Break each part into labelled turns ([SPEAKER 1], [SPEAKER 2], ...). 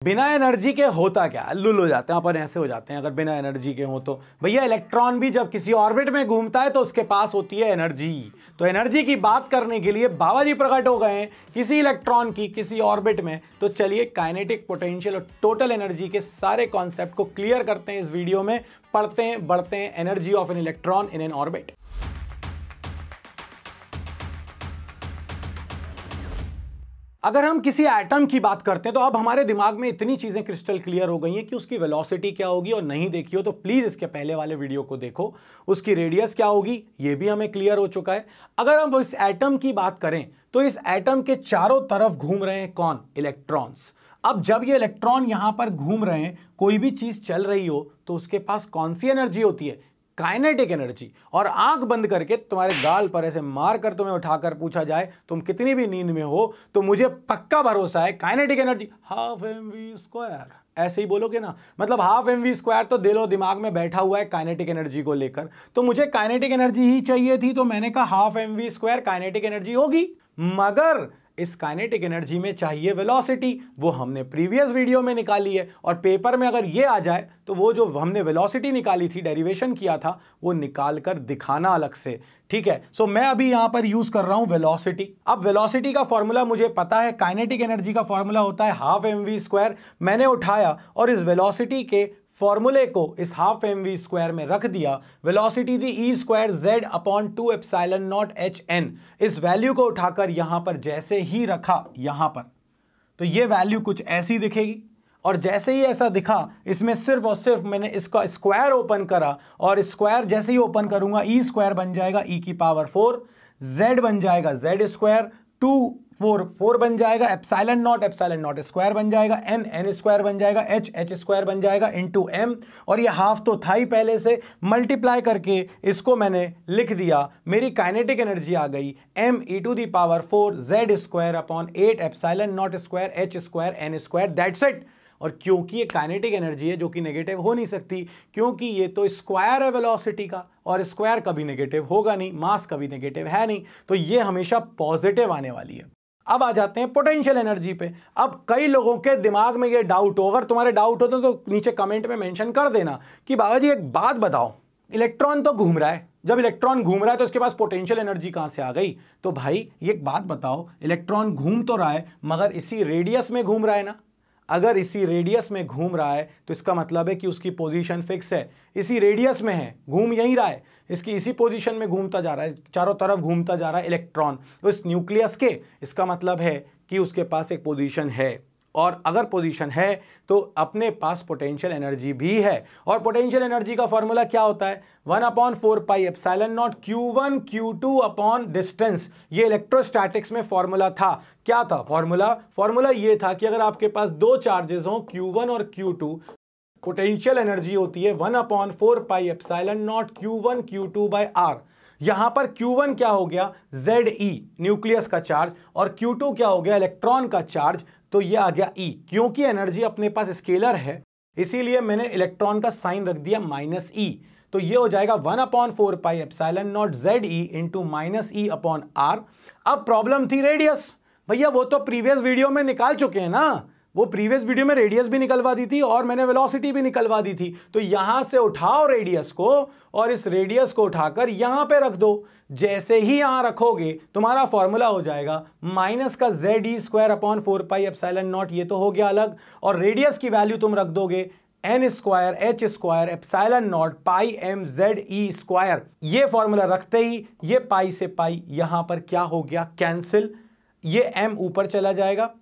[SPEAKER 1] बिना एनर्जी के होता क्या, लुल हो जाते हैं अपन, ऐसे हो जाते हैं अगर बिना एनर्जी के हो तो। भैया इलेक्ट्रॉन भी जब किसी ऑर्बिट में घूमता है तो उसके पास होती है एनर्जी। तो एनर्जी की बात करने के लिए बाबा जी प्रकट हो गए हैं किसी इलेक्ट्रॉन की किसी ऑर्बिट में। तो चलिए काइनेटिक, पोटेंशियल और टोटल एनर्जी के सारे कॉन्सेप्ट को क्लियर करते हैं इस वीडियो में। पढ़ते हैं, बढ़ते हैं energy of an electron in an orbit. अगर हम किसी एटम की बात करते हैं तो अब हमारे दिमाग में इतनी चीजें क्रिस्टल क्लियर हो गई हैं कि उसकी वेलोसिटी क्या होगी, और नहीं देखी हो तो प्लीज इसके पहले वाले वीडियो को देखो। उसकी रेडियस क्या होगी ये भी हमें क्लियर हो चुका है। अगर हम इस एटम की बात करें तो इस एटम के चारों तरफ घूम रहे हैं कौन, इलेक्ट्रॉन्स। अब जब ये इलेक्ट्रॉन यहां पर घूम रहे हैं, कोई भी चीज चल रही हो तो उसके पास कौन सी एनर्जी होती है, काइनेटिक एनर्जी। और आंख बंद करके तुम्हारे गाल पर ऐसे मार कर तुम्हें उठाकर पूछा जाए तुम कितनी भी नींद में हो तो मुझे पक्का भरोसा है kinetic energy half mv square, ऐसे ही बोलोगे ना। मतलब हाफ mv स्क्वायर तो दिलो दिमाग में बैठा हुआ है काइनेटिक एनर्जी को लेकर। तो मुझे काइनेटिक एनर्जी ही चाहिए थी तो मैंने कहा half mv square kinetic energy होगी। मगर इस काइनेटिक एनर्जी में चाहिए वेलोसिटी, वो हमने प्रीवियस वीडियो में निकाली है। और पेपर में अगर ये आ जाए तो वो जो हमने वेलोसिटी निकाली थी, डेरिवेशन किया था, वो निकाल कर दिखाना अलग से, ठीक है। सो मैं अभी यहां पर यूज कर रहा हूं वेलोसिटी। अब वेलोसिटी का फॉर्मूला मुझे पता है, काइनेटिक एनर्जी का फॉर्मूला होता है हाफ mv स्क्वायर। मैंने उठाया और इस वेलोसिटी के फॉर्मूले को इस हाफ mv स्क्वायर में रख दिया। वेलोसिटी थी E square Z upon 2 epsilon not H N. इस वैल्यू को उठाकर यहां पर जैसे ही रखा यहां पर, तो ये वैल्यू कुछ ऐसी दिखेगी। और जैसे ही ऐसा दिखा, इसमें सिर्फ और सिर्फ मैंने इसका स्क्वायर ओपन करा, और स्क्वायर जैसे ही ओपन करूंगा ई स्क्वायर बन जाएगा ई की पावर 4, जेड बन जाएगा जेड स्क्वायर, 2 4 4 बन जाएगा, एप्सिलॉन नॉट स्क्वायर बन जाएगा, एन स्क्वायर बन जाएगा, एच स्क्वायर बन जाएगा इनटू एम। और ये हाफ तो था ही पहले से, मल्टीप्लाई करके इसको मैंने लिख दिया। मेरी काइनेटिक एनर्जी आ गई m e to the power 4 Z square upon 8 epsilon not square H square N square, that's it. और क्योंकि ये काइनेटिक एनर्जी है जो कि नेगेटिव हो नहीं सकती, क्योंकि ये तो स्क्वायर है वेलोसिटी का, और स्क्वायर कभी नेगेटिव होगा नहीं, मास कभी नेगेटिव है नहीं, तो ये हमेशा पॉजिटिव आने वाली है। अब आ जाते हैं पोटेंशियल एनर्जी पे। अब कई लोगों के दिमाग में ये डाउट हो, अगर तुम्हारे डाउट हो तो नीचे कमेंट में मेंशन कर देना कि बाबा जी एक बात बताओ, इलेक्ट्रॉन तो घूम रहा है, जब इलेक्ट्रॉन घूम रहा है तो उसके पास पोटेंशियल एनर्जी कहां से आ गई। तो भाई ये एक बात बताओ, इलेक्ट्रॉन घूम तो रहा है मगर इसी रेडियस में घूम रहा है ना। अगर इसी रेडियस में घूम रहा है तो इसका मतलब है कि उसकी पोजीशन फिक्स है, इसी रेडियस में है, घूम यहीं रहा है, इसकी इसी पोजीशन में घूमता जा रहा है, चारों तरफ घूमता जा रहा है इलेक्ट्रॉन तो इस न्यूक्लियस के। इसका मतलब है कि उसके पास एक पोजीशन है, और अगर पोजीशन है तो अपने पास पोटेंशियल एनर्जी भी है। और पोटेंशियल एनर्जी का फॉर्मूला क्या होता है, 1/4 pi epsilon not Q1 Q2 upon distance. ये इलेक्ट्रोस्टैटिक्स में फॉर्मूला था। क्या था फॉर्मूला ये था कि अगर आपके पास दो चार्जेस हो Q1 और Q2, पोटेंशियल एनर्जी होती है 1/4 pi epsilon not Q1 Q2 by R। यहां पर Q1 क्या हो गया, ZE न्यूक्लियस का चार्ज, और Q2 क्या हो गया, इलेक्ट्रॉन का चार्ज। तो ये आ गया E। क्योंकि एनर्जी अपने पास स्केलर है इसीलिए मैंने इलेक्ट्रॉन का साइन रख दिया -E। तो ये हो जाएगा 1/4 pi epsilon not ZE into -E upon R। अब प्रॉब्लम थी रेडियस। भैया वो तो प्रीवियस वीडियो में निकाल चुके हैं ना, वो प्रीवियस वीडियो में रेडियस भी निकलवा दी थी और मैंने वेलोसिटी भी निकलवा दी थी। तो यहां से उठाओ रेडियस को और इस रेडियस को उठाकर यहां पे रख दो। जैसे ही यहां रखोगे तुम्हारा फॉर्मूला हो जाएगा माइनस का ZE square upon 4 pi epsilon not, ये तो हो गया अलग, और रेडियस की वैल्यू तुम रख दोगे n square H square epsilon not pi m ZE square. ये फॉर्मूला रखते ही ये पाई से पाई यहां पर क्या हो गया, कैंसिल। ये m ऊपर चला जाएगा,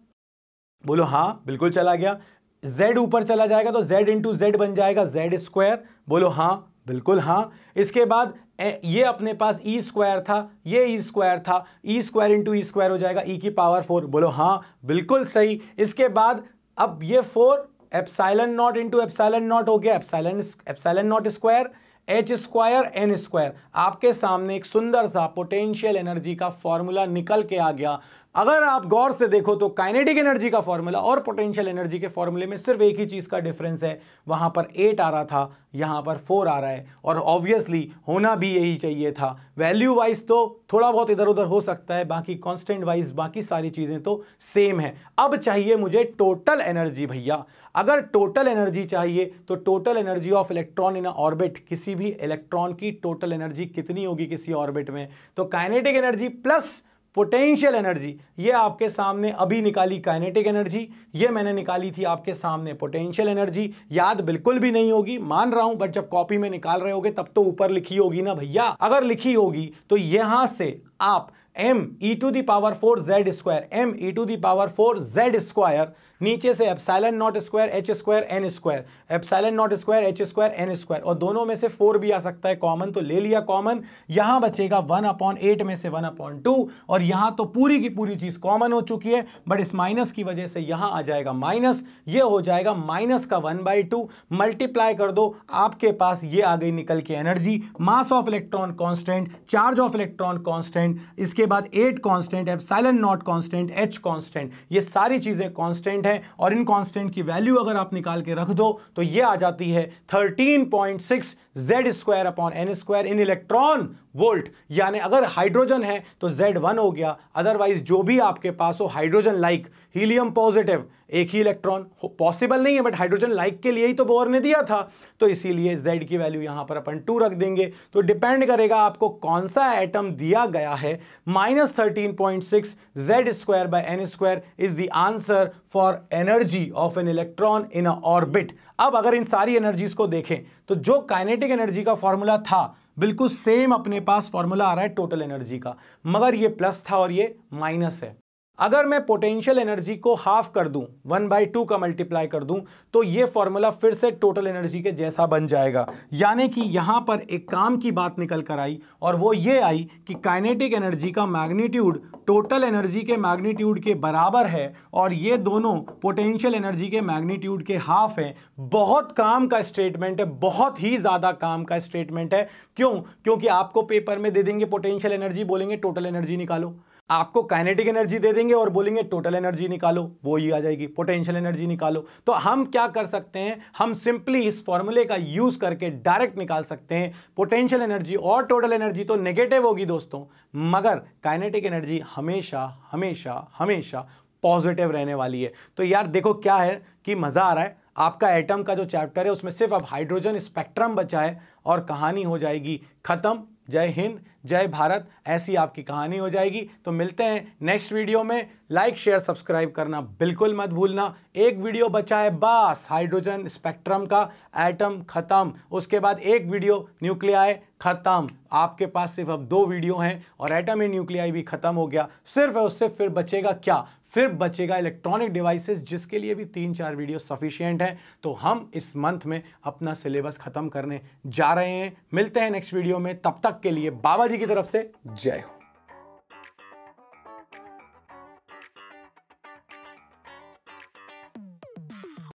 [SPEAKER 1] बोलो हाँ बिल्कुल चला गया। z ऊपर चला जाएगा तो z इंटू जेड बन जाएगा जेड स्क्वायर, बोलो हाँ बिल्कुल हाँ। इसके बाद ये अपने पास ई स्क्वायर था, ये ई स्क्वायर था, E square into E square हो जाएगा ई की पावर 4, बोलो हाँ बिल्कुल सही। इसके बाद अब ये 4 epsilon not into epsilon not हो गया epsilon not square H square N square. आपके सामने एक सुंदर सा पोटेंशियल एनर्जी का फॉर्मूला निकल के आ गया। अगर आप गौर से देखो तो काइनेटिक एनर्जी का फॉर्मूला और पोटेंशियल एनर्जी के फॉर्मूले में सिर्फ एक ही चीज का डिफरेंस है, वहां पर 8 आ रहा था, यहां पर 4 आ रहा है, और ऑब्वियसली होना भी यही चाहिए था। वैल्यू वाइज तो थोड़ा बहुत इधर उधर हो सकता है, बाकी कांस्टेंट वाइज बाकी सारी चीजें तो सेम है। अब चाहिए मुझे टोटल एनर्जी भैया। अगर टोटल एनर्जी चाहिए तो total energy of electron in a orbit, किसी भी इलेक्ट्रॉन की टोटल एनर्जी कितनी होगी किसी ऑर्बिट में, तो kinetic energy plus potential energy, ये आपके सामने अभी निकाली काइनेटिक एनर्जी, ये मैंने निकाली थी आपके सामने पोटेंशियल एनर्जी। याद बिल्कुल भी नहीं होगी मान रहा हूं, बट जब कॉपी में निकाल रहे होगे तब तो ऊपर लिखी होगी ना भैया। अगर लिखी होगी तो यहां से आप m e⁴z², नीचे से epsilon not square h square n square, epsilon not square h square n square, और दोनों में से 4 भी आ सकता है कॉमन, तो ले लिया कॉमन। यहां बचेगा 1/8 में से 1/2, और यहां तो पूरी की पूरी चीज कॉमन हो चुकी है, बट इस माइनस की वजह से यहां आ जाएगा माइनस, ये हो जाएगा माइनस का 1/2, मल्टीप्लाई कर दो, आपके पास ये आ गई निकल के energy. Mass of electron constant, charge of electron constant, इसके बाद 8 constant, epsilon not constant, h constant, ये सारी चीजें कांस्टेंट है, और इन कांस्टेंट की वैल्यू अगर आप निकाल के रख दो तो ये आ जाती है 13.6 Z²/n² इन इलेक्ट्रॉन वोल्ट। यानी अगर हाइड्रोजन है तो Z1 हो गया, अदरवाइज जो भी आपके पास हो हाइड्रोजन लाइक, हीलियम पॉजिटिव, एक ही इलेक्ट्रॉन पॉसिबल नहीं है, बट हाइड्रोजन लाइक के लिए ही तो बोर ने दिया था, तो इसीलिए Z की वैल्यू यहां पर अपन 2 रख देंगे। तो डिपेंड करेगा आपको कौन सा एटम दिया गया है। -13.6 Z²/n² is the answer for energy of an electron in a orbit. अब अगर इन सारी एनर्जीज को देखें तो जो काइनेटिक एनर्जी का फॉर्मूला था बिल्कुल सेम अपने पास फॉर्मूला आ रहा है टोटल एनर्जी का, मगर ये प्लस था और ये माइनस है। अगर मैं पोटेंशियल एनर्जी को हाफ कर दूं, 1/2 का मल्टीप्लाई कर दूं, तो ये फॉर्मूला फिर से टोटल एनर्जी के जैसा बन जाएगा। यानी कि यहां पर एक काम की बात निकल कर आई, और वो ये आई कि काइनेटिक एनर्जी का मैग्नीट्यूड टोटल एनर्जी के मैग्नीट्यूड के बराबर है, और ये दोनों पोटेंशियल एनर्जी के मैग्नीट्यूड के हाफ हैं। बहुत काम का स्टेटमेंट है, बहुत ही ज्यादा काम का स्टेटमेंट है। क्यों? क्योंकि आपको पेपर में दे देंगे पोटेंशियल एनर्जी, बोलेंगे टोटल एनर्जी निकालो, आपको काइनेटिक एनर्जी दे देंगे और बोलेंगे टोटल एनर्जी निकालो, वो ही आ जाएगी पोटेंशियल एनर्जी निकालो। तो हम क्या कर सकते हैं, हम सिंपली इस फॉर्मूले का यूज करके डायरेक्ट निकाल सकते हैं पोटेंशियल एनर्जी, और टोटल एनर्जी तो नेगेटिव होगी दोस्तों, मगर काइनेटिक एनर्जी हमेशा हमेशा हमेशा पॉजिटिव रहने वाली है। तो यार देखो क्या है कि मजा आ रहा है, आपका एटम का जो चैप्टर है उसमें सिर्फ अब हाइड्रोजन स्पेक्ट्रम बचा है और कहानी हो जाएगी खत्म। जय हिंद, जय भारत, ऐसी आपकी कहानी हो जाएगी। तो मिलते हैं नेक्स्ट वीडियो में। लाइक शेयर सब्सक्राइब करना बिल्कुल मत भूलना। एक वीडियो बचा है बस हाइड्रोजन स्पेक्ट्रम का, एटम खत्म, उसके बाद एक वीडियो न्यूक्लियाई खत्म। आपके पास सिर्फ अब 2 वीडियो हैं और एटम एंड न्यूक्लियाई भी खत्म हो गया। सिर्फ उससे फिर बचेगा क्या, फिर बचेगा इलेक्ट्रॉनिक डिवाइसेस, जिसके लिए भी 3-4 वीडियो सफिशिएंट है। तो हम इस मंथ में अपना सिलेबस खत्म करने जा रहे हैं। मिलते हैं नेक्स्ट वीडियो में, तब तक के लिए बाबा जी की तरफ से जय हो।